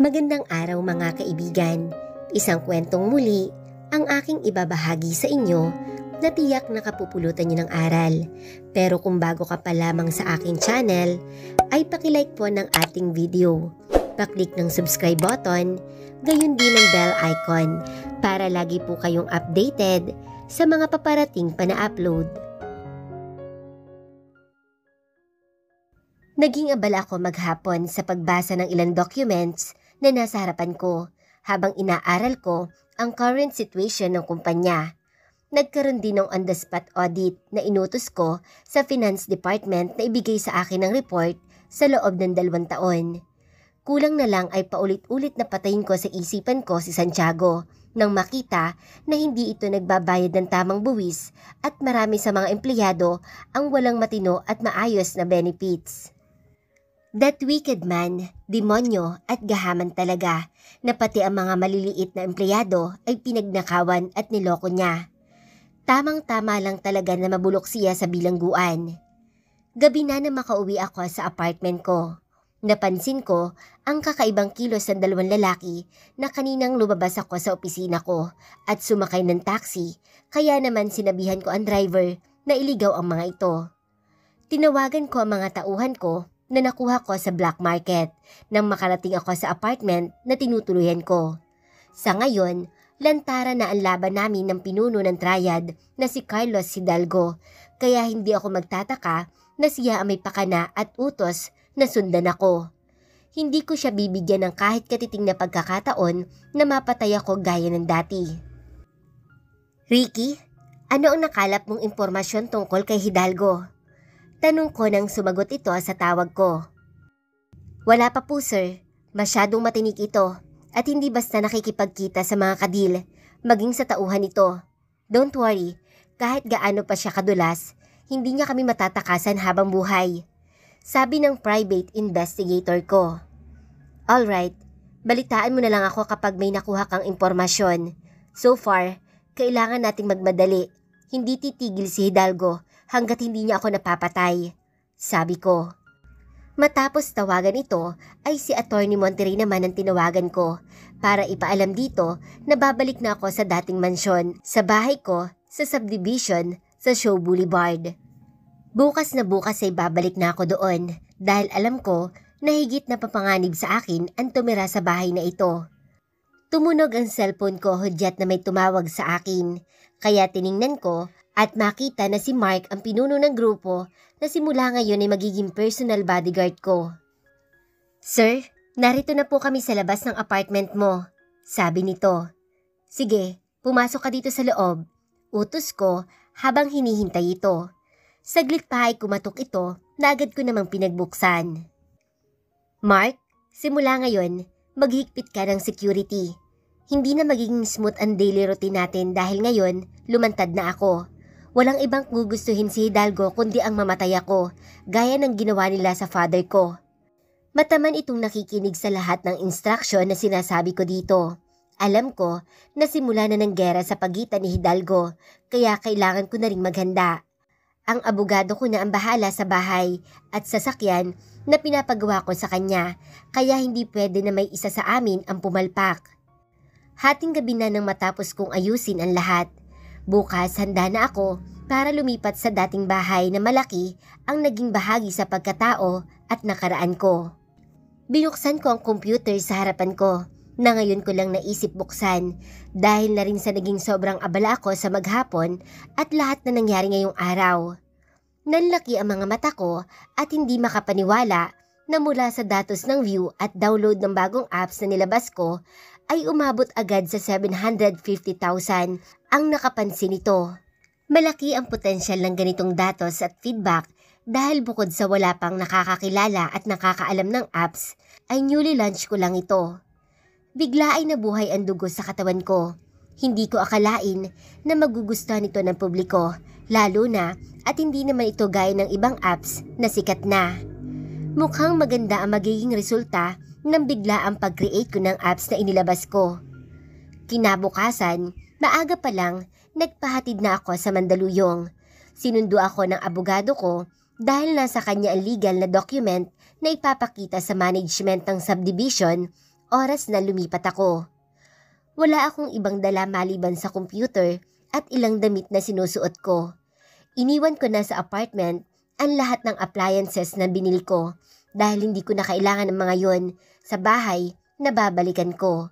Magandang araw mga kaibigan. Isang kwentong muli ang aking ibabahagi sa inyo na tiyak nakapupulutan niyo ng aral. Pero kung bago ka pa lamang sa aking channel, ay pakilike po ng ating video. Paklik ng subscribe button, gayon din ang bell icon para lagi po kayong updated sa mga paparating pa na upload. Naging abala ako maghapon sa pagbasa ng ilang documents na nasa harapan ko habang inaaral ko ang current situation ng kumpanya. Nagkaroon din ng on-the-spot audit na inutos ko sa Finance Department na ibigay sa akin ng report sa loob ng 2 taon. Kulang na lang ay paulit-ulit na patayin ko sa isipan ko si Santiago nang makita na hindi ito nagbabayad ng tamang buwis at marami sa mga empleyado ang walang matino at maayos na benefits. That wicked man, demonyo at gahaman talaga na pati ang mga maliliit na empleyado ay pinagnakawan at niloko niya. Tamang-tama lang talaga na mabulok siya sa bilangguan. Gabi na makauwi ako sa apartment ko. Napansin ko ang kakaibang kilos ng 2 lalaki na kaninang lumabas ako sa opisina ko at sumakay ng taxi, kaya naman sinabihan ko ang driver na iligaw ang mga ito. Tinawagan ko ang mga tauhan ko na nakuha ko sa black market nang makarating ako sa apartment na tinutuluyan ko. Sa ngayon, lantara na ang laban namin ng pinuno ng triad na si Carlos Hidalgo, kaya hindi ako magtataka na siya ang may pakana at utos na sundan ako. Hindi ko siya bibigyan ng kahit katiting na pagkakataon na mapatay ako gaya ng dati. Ricky, ano ang nakalap mong impormasyon tungkol kay Hidalgo? Tanong ko nang sumagot ito sa tawag ko. Wala pa po sir, masyadong matinik ito at hindi basta nakikipagkita sa mga kadil, maging sa tauhan ito. Don't worry, kahit gaano pa siya kadulas, hindi niya kami matatakasan habang buhay. Sabi ng private investigator ko. Alright, balitaan mo na lang ako kapag may nakuha kang impormasyon. So far, kailangan nating magmadali. Hindi titigil si Hidalgo hanggat hindi niya ako napapatay, sabi ko. Matapos tawagan ito ay si Attorney Monterrey naman ang tinawagan ko para ipaalam dito na babalik na ako sa dating mansyon sa bahay ko sa subdivision sa Show Boulevard. Bukas na bukas ay babalik na ako doon dahil alam ko na higit na papanganib sa akin ang tumira sa bahay na ito. Tumunog ang cellphone ko hudyat na may tumawag sa akin, kaya tiningnan ko at makita na si Mark ang pinuno ng grupo na simula ngayon ay magiging personal bodyguard ko. Sir, narito na po kami sa labas ng apartment mo, sabi nito. Sige, pumasok ka dito sa loob, utos ko habang hinihintay ito. Saglit pa ay kumatok ito na agad ko namang pinagbuksan. Mark, simula ngayon, maghigpit ka ng security. Hindi na magiging smooth ang daily routine natin dahil ngayon lumantad na ako. Walang ibang gugustuhin si Hidalgo kundi ang mamatay ako, gaya ng ginawa nila sa father ko. Mataman itong nakikinig sa lahat ng instruction na sinasabi ko dito. Alam ko na simula na ng gera sa pagitan ni Hidalgo, kaya kailangan ko na ring maghanda. Ang abogado ko na ang bahala sa bahay at sasakyan na pinapagawa ko sa kanya, kaya hindi pwede na may isa sa amin ang pumalpak. Hating gabi na nang matapos kong ayusin ang lahat. Bukas handa na ako para lumipat sa dating bahay na malaki ang naging bahagi sa pagkatao at nakaraan ko. Binuksan ko ang computer sa harapan ko na ngayon ko lang naisip buksan dahil na rin sa naging sobrang abala ako sa maghapon at lahat na nangyari ngayong araw. Nanlaki ang mga mata ko at hindi makapaniwala na mula sa datos ng view at download ng bagong apps na nilabas ko ay umabot agad sa 750,000 ang nakapansin nito. Malaki ang potensyal ng ganitong datos at feedback dahil bukod sa wala pang nakakakilala at nakakaalam ng apps, ay newly launch ko lang ito. Bigla ay nabuhay ang dugo sa katawan ko. Hindi ko akalain na magugustuhan ito ng publiko, lalo na at hindi naman ito gaya ng ibang apps na sikat na. Mukhang maganda ang magiging resulta nang bigla ang pag-create ko ng apps na inilabas ko. Kinabukasan, maaga pa lang, nagpahatid na ako sa Mandaluyong. Sinundo ako ng abogado ko dahil nasa kanya ang legal na document na ipapakita sa management ng subdivision oras na lumipat ako. Wala akong ibang dala maliban sa computer at ilang damit na sinusuot ko. Iniwan ko na sa apartment ang lahat ng appliances na binili ko dahil hindi ko na kailangan ng mga yon sa bahay na babalikan ko.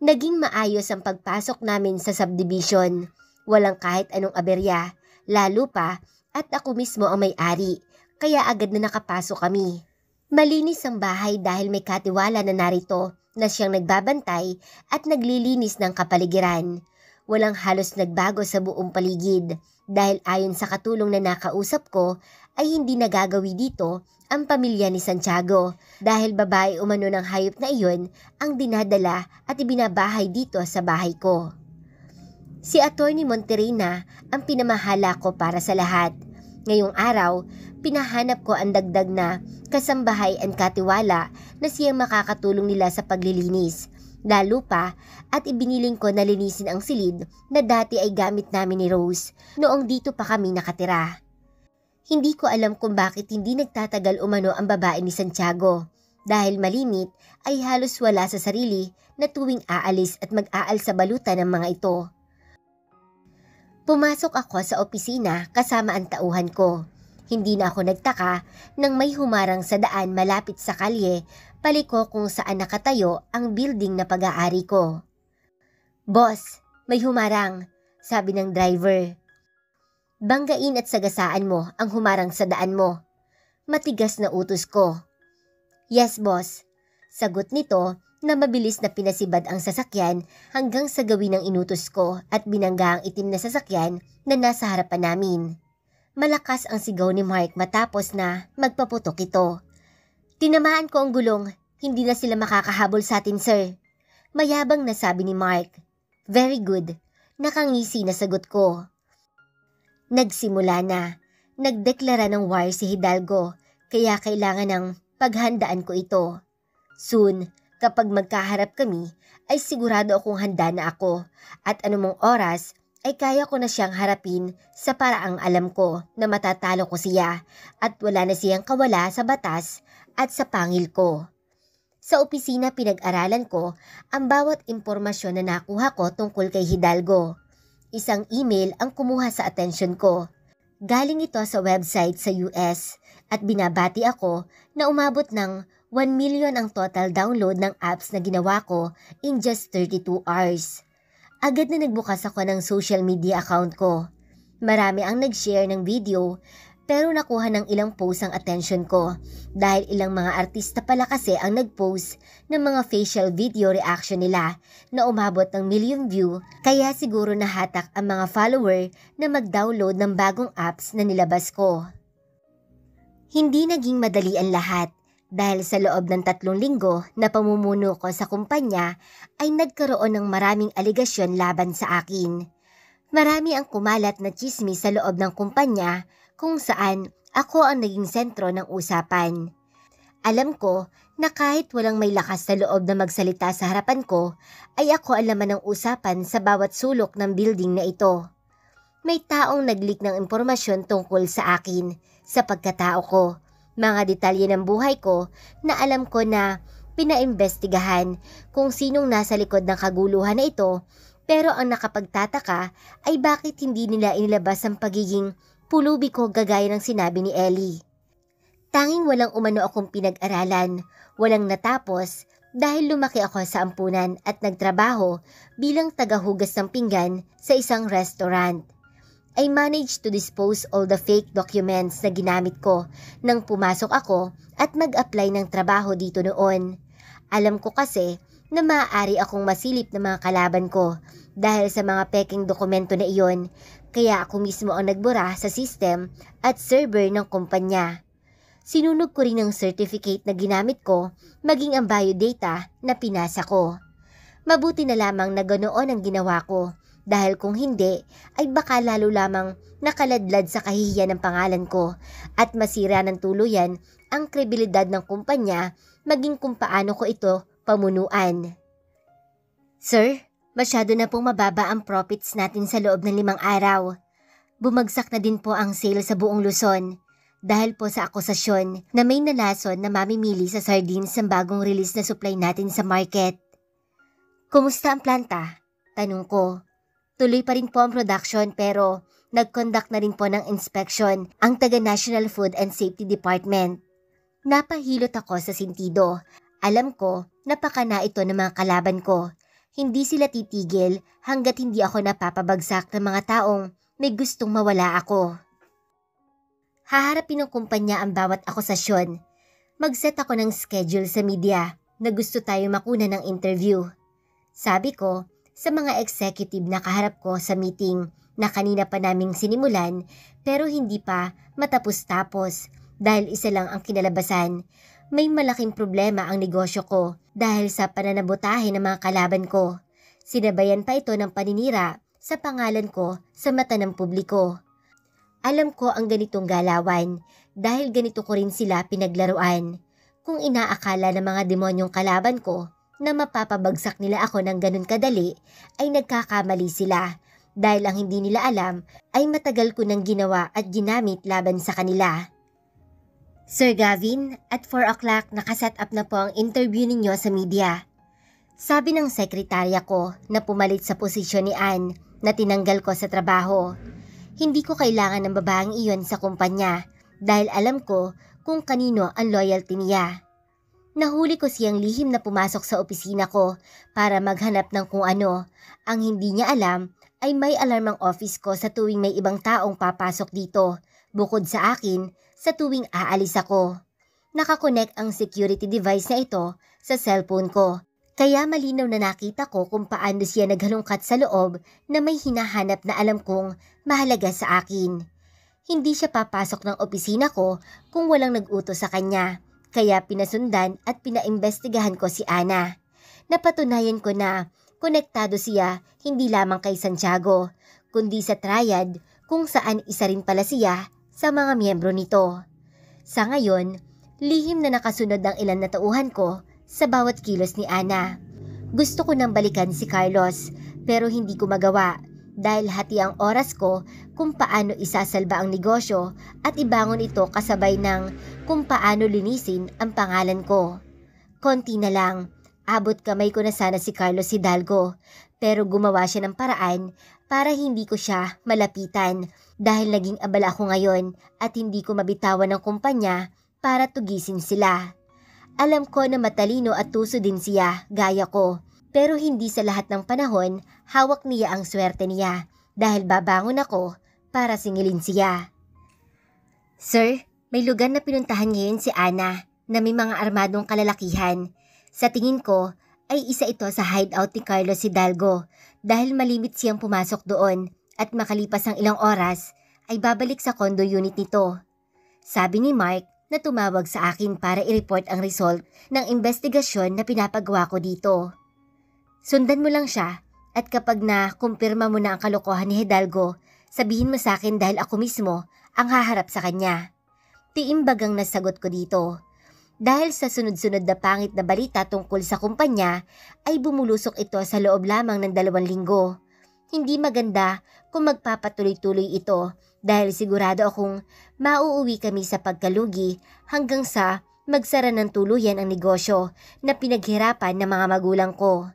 Naging maayos ang pagpasok namin sa subdivision. Walang kahit anong aberya, lalo pa at ako mismo ang may-ari, kaya agad na nakapasok kami. Malinis ang bahay dahil may katiwala na narito na siyang nagbabantay at naglilinis ng kapaligiran. Walang halos nagbago sa buong paligid dahil ayon sa katulong na nakausap ko ay hindi nagagawi dito ang pamilya ni Santiago dahil babae umano ng hayop na iyon ang dinadala at ibinabahay dito sa bahay ko. Si Atty. Monterina ang pinamahala ko para sa lahat. Ngayong araw, pinahanap ko ang dagdag na kasambahay at katiwala na siyang makakatulong nila sa paglilinis. Lalo pa at ibiniling ko na linisin ang silid na dati ay gamit namin ni Rose noong dito pa kami nakatira. Hindi ko alam kung bakit hindi nagtatagal umano ang babae ni Santiago dahil malimit ay halos wala sa sarili na tuwing aalis at mag-aal sa balutan ng mga ito. Pumasok ako sa opisina kasama ang tauhan ko. Hindi na ako nagtaka nang may humarang sa daan malapit sa kalye paliko kung saan nakatayo ang building na pag-aari ko. "Boss, may humarang," sabi ng driver. "Banggain at sagasaan mo ang humarang sa daan mo." Matigas na utos ko. "Yes, boss." Sagot nito na mabilis na pinasibad ang sasakyan hanggang sa gawin ng inutos ko at binangga ang itim na sasakyan na nasa harapan namin. Malakas ang sigaw ni Mark matapos na magpaputok ito. "Tinamaan ko ang gulong. Hindi na sila makakahabol sa atin, sir." Mayabang na sabi ni Mark. "Very good." Nakangisi na sagot ko. Nagsimula na. Nagdeklara ng war si Hidalgo kaya kailangan ng paghandaan ko ito. Soon, kapag magkaharap kami, ay sigurado akong handa na ako at anumang oras ay kaya ko na siyang harapin sa paraang alam ko na matatalo ko siya at wala na siyang kawala sa batas at sa pangil ko. Sa opisina pinag-aralan ko ang bawat impormasyon na nakuha ko tungkol kay Hidalgo. Isang email ang kumuha sa atensyon ko. Galing ito sa website sa US at binabati ako na umabot ng 1 million ang total download ng apps na ginawa ko in just 32 hours. Agad na nagbukas ako ng social media account ko. Marami ang nag-share ng video pero nakuha ng ilang post ang attention ko dahil ilang mga artista pala kasi ang nag-post ng mga facial video reaction nila na umabot ng million view kaya siguro nahatak ang mga follower na mag-download ng bagong apps na nilabas ko. Hindi naging madali ang lahat. Dahil sa loob ng 3 linggo na pamumuno ko sa kumpanya ay nagkaroon ng maraming aligasyon laban sa akin. Marami ang kumalat na tsismis sa loob ng kumpanya kung saan ako ang naging sentro ng usapan. Alam ko na kahit walang may lakas sa loob na magsalita sa harapan ko ay ako ang laman ng usapan sa bawat sulok ng building na ito. May taong nag-leak ng impormasyon tungkol sa akin, sa pagkatao ko. Mga detalye ng buhay ko na alam ko na pinaimbestigahan kung sinong nasa likod ng kaguluhan na ito pero ang nakapagtataka ay bakit hindi nila inilabas ang pagiging pulubi ko gagaya ng sinabi ni Ellie. Tanging walang umano akong pinag-aralan, walang natapos dahil lumaki ako sa ampunan at nagtrabaho bilang tagahugas ng pinggan sa isang restaurant. I managed to dispose all the fake documents na ginamit ko nang pumasok ako at mag-apply ng trabaho dito noon. Alam ko kasi na maaari akong masilip ng mga kalaban ko dahil sa mga peking dokumento na iyon, kaya ako mismo ang nagbura sa system at server ng kumpanya. Sinunog ko rin ang certificate na ginamit ko maging ang biodata na pinasa ko. Mabuti na lamang na ganoon ang ginawa ko. Dahil kung hindi, ay baka lalo lamang nakaladlad sa kahihiyan ng pangalan ko at masira ng tuluyan ang kredibilidad ng kumpanya maging kung paano ko ito pamunuan. "Sir, masyado na pong mababa ang profits natin sa loob ng 5 araw. Bumagsak na din po ang sale sa buong Luzon. dahil po sa akusasyon na may nalason na mamimili sa sardines sa bagong release na supply natin sa market. Kumusta ang planta? Tanong ko. Tuloy pa rin po ang production pero nag-conduct na rin po ng inspection ang taga National Food and Safety Department. Napahilot ako sa sentido. Alam ko, napakana ito ng mga kalaban ko. Hindi sila titigil hanggat hindi ako napapabagsak ng mga taong may gustong mawala ako. Haharapin ng kumpanya ang bawat akusasyon. Mag-set ako ng schedule sa media na gusto tayo makuna ng interview. Sabi ko sa mga executive na kaharap ko sa meeting na kanina pa naming sinimulan pero hindi pa matapos-tapos dahil isa lang ang kinalabasan. May malaking problema ang negosyo ko dahil sa pananabutahe ng mga kalaban ko. Sinabayan pa ito ng paninira sa pangalan ko sa mata ng publiko. Alam ko ang ganitong galawan dahil ganito ko rin sila pinaglaruan. Kung inaakala ng mga demonyong kalaban ko na mapapabagsak nila ako ng ganun kadali, ay nagkakamali sila dahil ang hindi nila alam ay matagal ko nang ginawa at ginamit laban sa kanila. Sir Gavin, at 4 o'clock nakaset up na po ang interview ninyo sa media. Sabi ng sekretarya ko na pumalit sa posisyon ni Ann na tinanggal ko sa trabaho. Hindi ko kailangan ng babaeng iyon sa kumpanya dahil alam ko kung kanino ang loyalty niya. Nahuli ko siyang lihim na pumasok sa opisina ko para maghanap ng kung ano. Ang hindi niya alam ay may alarm ang office ko sa tuwing may ibang taong papasok dito, bukod sa akin sa tuwing aalis ako. Nakakonect ang security device na ito sa cellphone ko, kaya malinaw na nakita ko kung paano siya naghalungkat sa loob na may hinahanap na alam kong mahalaga sa akin. Hindi siya papasok ng opisina ko kung walang nag-utos sa kanya. Kaya pinasundan at pinaimbestigahan ko si Ana. Napatunayan ko na konektado siya hindi lamang kay Santiago, kundi sa triad kung saan isa rin pala siya sa mga miyembro nito. Sa ngayon, lihim na nakasunod ang ilan na tauhan ko sa bawat kilos ni Ana. Gusto ko nang balikan si Carlos pero hindi ko magawa dahil hati ang oras ko kung paano isasalba ang negosyo at ibangon ito kasabay ng kung paano linisin ang pangalan ko. Konti na lang, abot kamay ko na sana si Carlos Hidalgo pero gumawa siya ng paraan para hindi ko siya malapitan dahil naging abala ako ngayon at hindi ko mabitawan ng kumpanya para tugisin sila. Alam ko na matalino at tuso din siya gaya ko. Pero hindi sa lahat ng panahon, hawak niya ang swerte niya dahil babangon ako para singilin siya. Sir, may lugar na pinuntahan ngayon si Ana na may mga armadong kalalakihan. Sa tingin ko ay isa ito sa hideout ni Carlos Hidalgo dahil malimit siyang pumasok doon at makalipas ang ilang oras ay babalik sa condo unit nito. Sabi ni Mark na tumawag sa akin para i-report ang result ng investigasyon na pinapagawa ko dito. Sundan mo lang siya at kapag na-kumpirma mo na ang kalokohan ni Hidalgo, sabihin mo sa akin dahil ako mismo ang haharap sa kanya. Tiimbagang nasagot ko dito. Dahil sa sunod-sunod na pangit na balita tungkol sa kumpanya, ay bumulusok ito sa loob lamang ng 2 linggo. Hindi maganda kung magpapatuloy-tuloy ito dahil sigurado akong mauuwi kami sa pagkalugi hanggang sa magsara ng tuluyan ang negosyo na pinaghirapan ng mga magulang ko.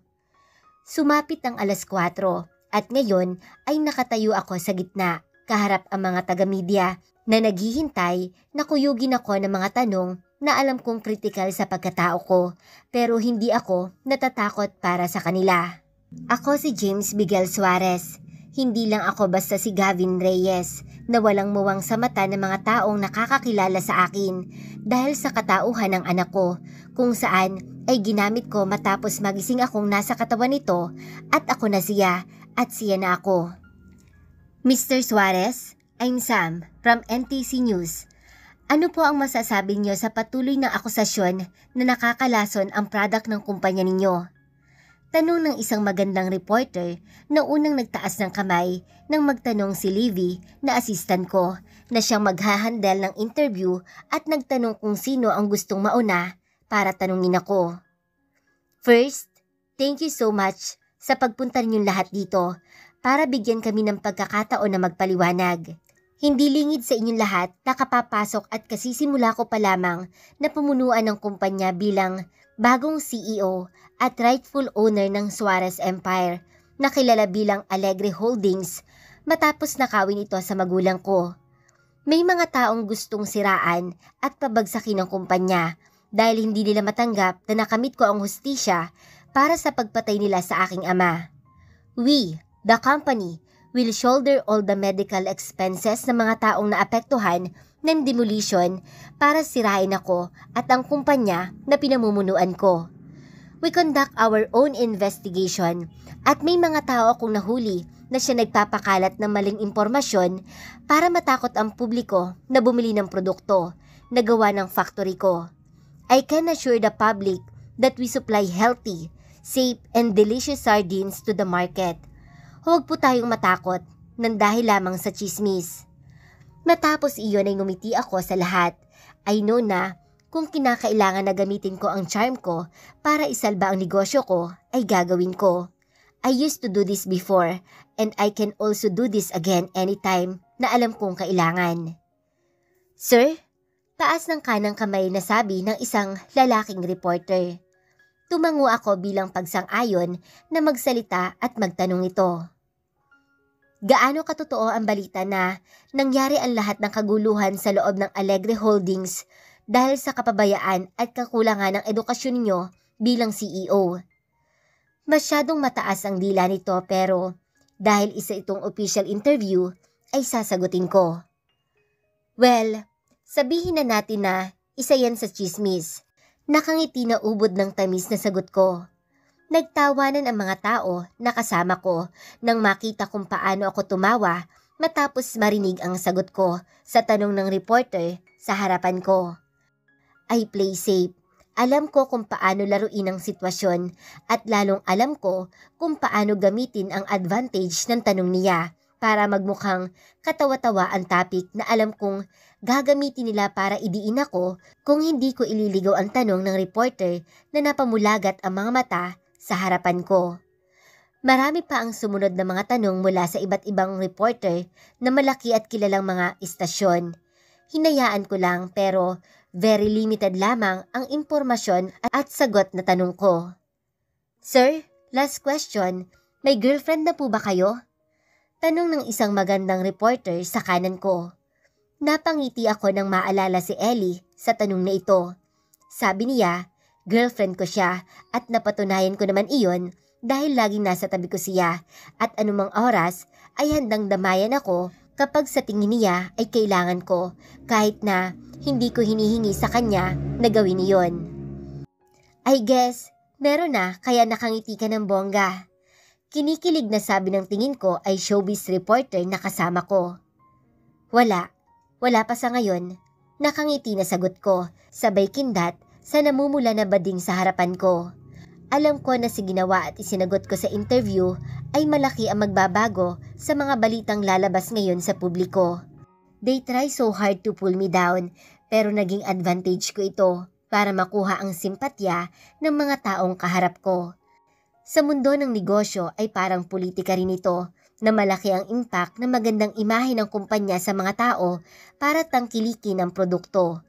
Sumapit ang 4:00 at ngayon ay nakatayo ako sa gitna kaharap ang mga taga-media na naghihintay na kuyugin ako ng mga tanong na alam kong kritikal sa pagkatao ko pero hindi ako natatakot para sa kanila. Ako si James Miguel Suarez. Hindi lang ako basta si Gavin Reyes na walang muwang sa mata ng mga taong nakakakilala sa akin dahil sa katauhan ng anak ko kung saan ay ginamit ko matapos magising akong nasa katawan nito at ako na siya at siya na ako. Mr. Suarez, I'm Sam from NTC News. Ano po ang masasabi niyo sa patuloy na akusasyon na nakakalason ang product ng kumpanya ninyo? Tanong ng isang magandang reporter na unang nagtaas ng kamay nang magtanong si Livy na assistant ko na siyang maghahandle ng interview at nagtanong kung sino ang gustong mauna para tanungin ako. First, thank you so much sa pagpunta ninyong lahat dito para bigyan kami ng pagkakataon na magpaliwanag. Hindi lingid sa inyong lahat na kapapasok at kasisimula ko pa lamang na pumunuan ng kumpanya bilang bagong CEO at rightful owner ng Suarez Empire na kilala bilang Alegre Holdings matapos nakawin ito sa magulang ko. May mga taong gustong siraan at pabagsakin ng kumpanya dahil hindi nila matanggap na nakamit ko ang hustisya para sa pagpatay nila sa aking ama. We, the company, will shoulder all the medical expenses ng mga taong naapektuhan ng demolition para sirain ako at ang kumpanya na pinamumunuan ko. We conduct our own investigation at may mga tao akong nahuli na siya nagpapakalat ng maling impormasyon para matakot ang publiko na bumili ng produkto na gawa ng factory ko. I can assure the public that we supply healthy, safe, and delicious sardines to the market. Huwag po tayong matakot nang dahil lamang sa chismis. Matapos iyon ay ngumiti ako sa lahat. I know na kung kinakailangan na gamitin ko ang charm ko para isalba ang negosyo ko, ay gagawin ko. I used to do this before and I can also do this again anytime na alam kong kailangan. Sir, taas ng kanang kamay na sabi ng isang lalaking reporter. Tumango ako bilang pagsang-ayon na magsalita at magtanong ito. Gaano katotoo ang balita na nangyari ang lahat ng kaguluhan sa loob ng Alegre Holdings dahil sa kapabayaan at kakulangan ng edukasyon ninyo bilang CEO? Masyadong mataas ang dila nito pero dahil isa itong official interview ay sasagutin ko. Well, sabihin na natin na isa yan sa chismis. Nakangiti na ubod ng tamis na sagot ko. Nagtawanan ang mga tao na kasama ko nang makita kung paano ako tumawa matapos marinig ang sagot ko sa tanong ng reporter sa harapan ko. I play safe. Alam ko kung paano laruin ang sitwasyon at lalong alam ko kung paano gamitin ang advantage ng tanong niya para magmukhang katawa-tawa ang topic na alam kong gagamitin nila para idiin ako kung hindi ko ililigaw ang tanong ng reporter na napamulagat ang mga mata sa harapan ko. Marami pa ang sumunod na mga tanong mula sa iba't ibang reporter na malaki at kilalang mga istasyon. Hinayaan ko lang pero very limited lamang ang impormasyon at sagot na tanong ko. Sir, last question, may girlfriend na po ba kayo? Tanong ng isang magandang reporter sa kanan ko. Napangiti ako nang maalala si Ellie sa tanong na ito. Sabi niya, girlfriend ko siya at napatunayan ko naman iyon dahil laging nasa tabi ko siya at anumang oras ay handang damayan ako kapag sa tingin niya ay kailangan ko kahit na hindi ko hinihingi sa kanya na gawin iyon. I guess, meron na kaya nakangiti ka ng bongga. Kinikilig na sabi ng tingin ko ay showbiz reporter na kasama ko. Wala pa sa ngayon. Nakangiti na sagot ko, sabay kindat sa namumula na bading sa harapan ko. Alam ko na si ginawa at isinagot ko sa interview ay malaki ang magbabago sa mga balitang lalabas ngayon sa publiko. They try so hard to pull me down pero naging advantage ko ito para makuha ang simpatya ng mga taong kaharap ko. Sa mundo ng negosyo ay parang politika rin ito na malaki ang impact ng magandang imahe ng kumpanya sa mga tao para tangkilikin ang produkto.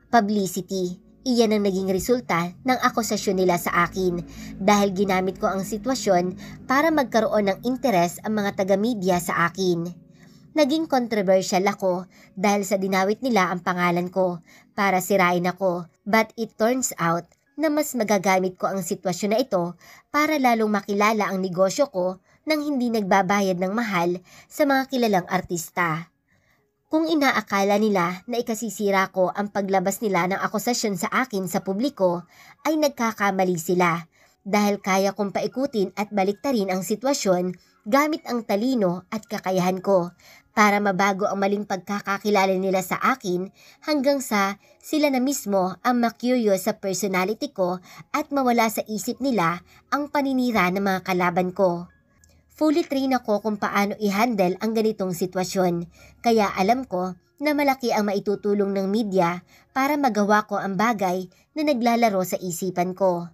Publicity, iyan ang naging resulta ng akusasyon nila sa akin dahil ginamit ko ang sitwasyon para magkaroon ng interes ang mga taga-media sa akin. Naging controversial ako dahil sa dinawit nila ang pangalan ko para sirain ako but it turns out na mas magagamit ko ang sitwasyon na ito para lalong makilala ang negosyo ko nang hindi nagbabayad ng mahal sa mga kilalang artista. Kung inaakala nila na ikasisira ko ang paglabas nila ng akusasyon sa akin sa publiko, ay nagkakamali sila dahil kaya kong paikutin at baliktarin ang sitwasyon gamit ang talino at kakayahan ko para mabago ang maling pagkakakilala nila sa akin hanggang sa sila na mismo ang ma-curious sa personality ko at mawala sa isip nila ang paninira ng mga kalaban ko. Fully trained ako kung paano i-handle ang ganitong sitwasyon, kaya alam ko na malaki ang maitutulong ng media para magawa ko ang bagay na naglalaro sa isipan ko.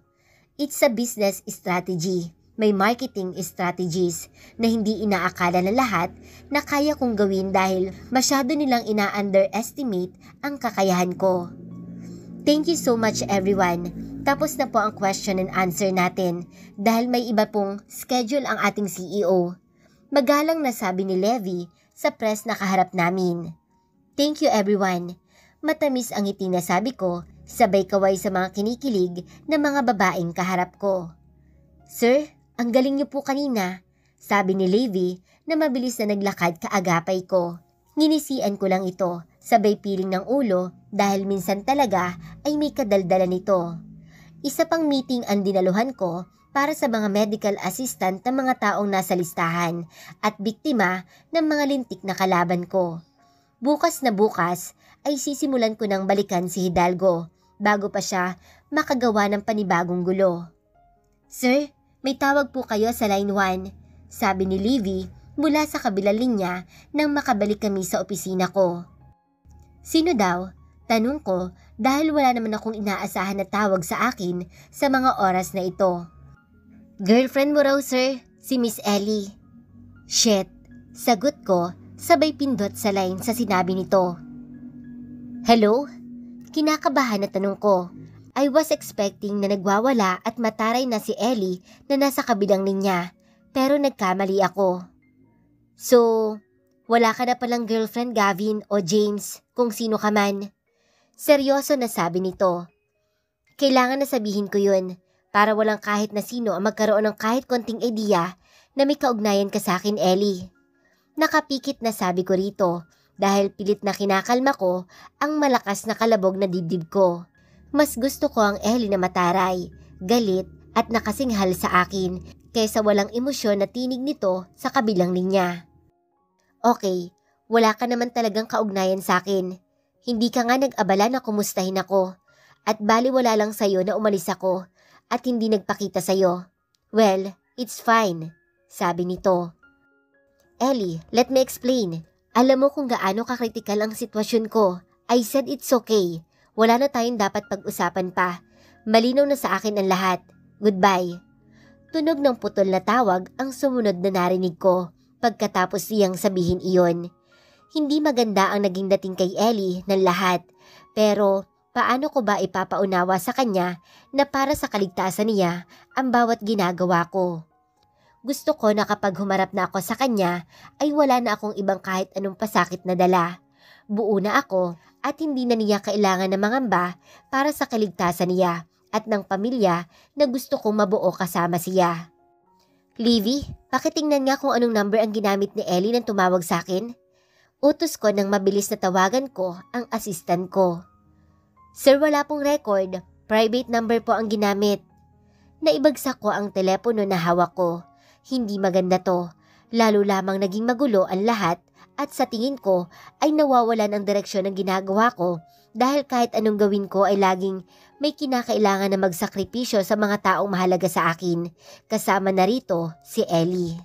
It's a business strategy. May marketing strategies na hindi inaakala na lahat na kaya kong gawin dahil masyado nilang ina-underestimate ang kakayahan ko. Thank you so much everyone. Tapos na po ang question and answer natin dahil may iba pong schedule ang ating CEO. Magalang na sabi ni Levi sa press na kaharap namin. Thank you everyone. Matamis ang ngiti na sabi ko, sabay kaway sa mga kinikilig na mga babaeng kaharap ko. Sir, ang galing niyo po kanina, sabi ni Levi na mabilis na naglakad kaagapay ko. Nginisian ko lang ito, sabay piling ng ulo dahil minsan talaga ay may kadaldalan nito. Isa pang meeting ang dinaluhan ko para sa mga medical assistant ng mga taong nasa listahan at biktima ng mga lintik na kalaban ko. Bukas na bukas ay sisimulan ko ng balikan si Hidalgo bago pa siya makagawa ng panibagong gulo. Sir, may tawag po kayo sa line 1, sabi ni Levi mula sa kabilang linya nang makabalik kami sa opisina ko. Sino daw? Tanong ko dahil wala naman akong inaasahan na tawag sa akin sa mga oras na ito. Girlfriend mo raw sir, si Miss Ellie. Shit, sagot ko sabay pindot sa line sa sinabi nito. Hello? Kinakabahan na tanong ko. I was expecting na nagwawala at mataray na si Ellie na nasa kabilang linya, pero nagkamali ako. So, wala ka na palang girlfriend Gavin o James kung sino ka man. Seryoso na sabi nito. Kailangan na sabihin ko yun para walang kahit na sino ang magkaroon ng kahit konting idea na may kaugnayan ka sa akin Ellie. Nakapikit na sabi ko rito dahil pilit na kinakalma ko ang malakas na kalabog na dibdib ko. Mas gusto ko ang Ellie na mataray, galit at nakasinghal sa akin kaysa walang emosyon na tinig nito sa kabilang linya. Okay, wala ka naman talagang kaugnayan sa akin. Hindi ka nga nag-abala na kumustahin ako at baliwala lang sa'yo na umalis ako at hindi nagpakita sa'yo. Well, it's fine, sabi nito. Ellie, let me explain. Alam mo kung gaano kakritikal ang sitwasyon ko. I said it's okay. Wala na tayong dapat pag-usapan pa. Malinaw na sa akin ang lahat. Goodbye. Tunog ng putol na tawag ang sumunod na narinig ko pagkatapos niyang sabihin iyon. Hindi maganda ang naging dating kay Ellie ng lahat. Pero paano ko ba ipapaunawa sa kanya na para sa kaligtasan niya ang bawat ginagawa ko? Gusto ko na kapag humarap na ako sa kanya ay wala na akong ibang kahit anong pasakit na dala. Buo na ako at hindi na niya kailangan ng mangamba para sa kaligtasan niya at ng pamilya na gusto kong mabuo kasama siya. Levi, pakitingnan nga kung anong number ang ginamit ni Ellie nang tumawag sa akin. Utos ko nang mabilis na tawagan ko ang assistant ko. Sir, wala pong record. Private number po ang ginamit. Naibagsak ko ang telepono na hawak ko. Hindi maganda to. Lalo lamang naging magulo ang lahat at sa tingin ko ay nawawalan ang direksyon ng ginagawa ko dahil kahit anong gawin ko ay laging may kinakailangan na magsakripisyo sa mga taong mahalaga sa akin. Kasama na rito si Ellie.